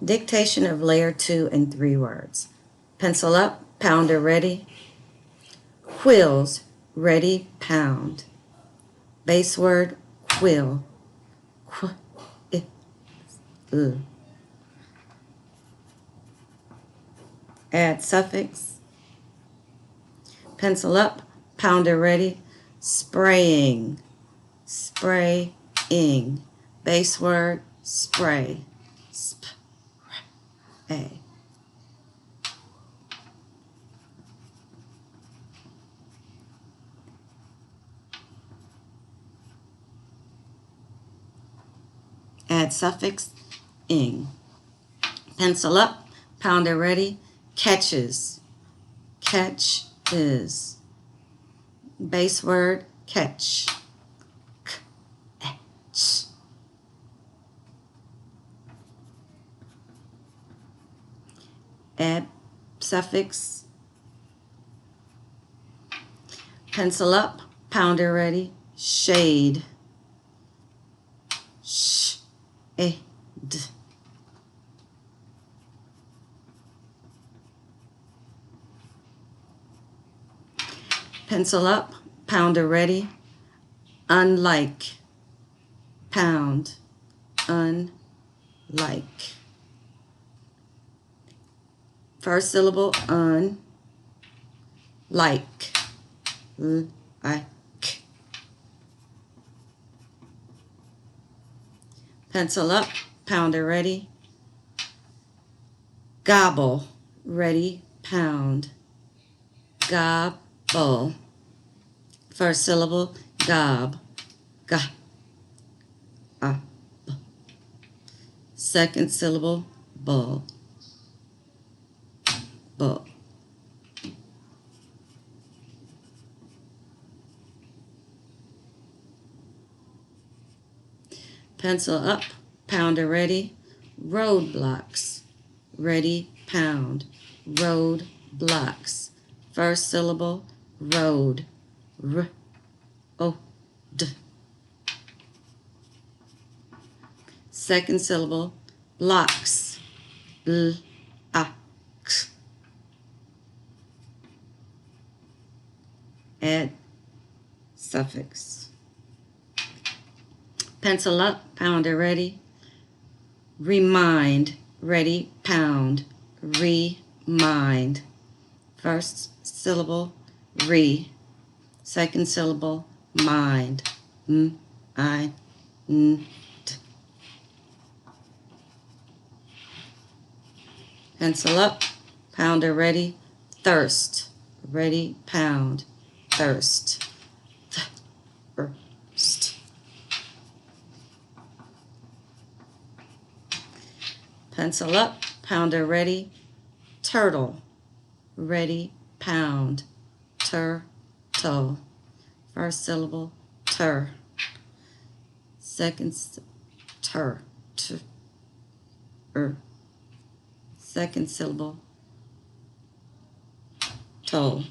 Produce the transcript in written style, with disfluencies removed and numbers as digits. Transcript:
Dictation of layer 2 and 3 words. Pencil up, pounder ready. Quills, ready, pound. Base word, quill. Add suffix. Pencil up, pounder ready. Spraying, spraying. Base word, spray. A. Add suffix, ing. Pencil up, pounder ready. Catches, catch is. Base word, catch. Catch. Add suffix. Pencil up, pounder ready. Shade. Shade. Pencil up, pounder ready. Unlike. Pound. Unlike. First syllable, un. Like. Like. Pencil up, pounder ready. Gobble, ready, pound. Gobble. First syllable, gob. Gob. Second syllable, bull. Bull. Pencil up, pounder ready. Roadblocks, ready, pound. Road blocks. First syllable, road. R-O-D. Second syllable, blocks. Blocks. Add suffix. Pencil up, pounder ready. Remind, ready, pound. Remind. First syllable, re. Second syllable, mind. M-I-N-D. Pencil up, pounder ready. Thirst, ready, pound. Thirst. Thirst. Pencil up, pounder ready. Turtle, ready, pound. Turtle. First syllable, tur. Second, tur. Second syllable, toe.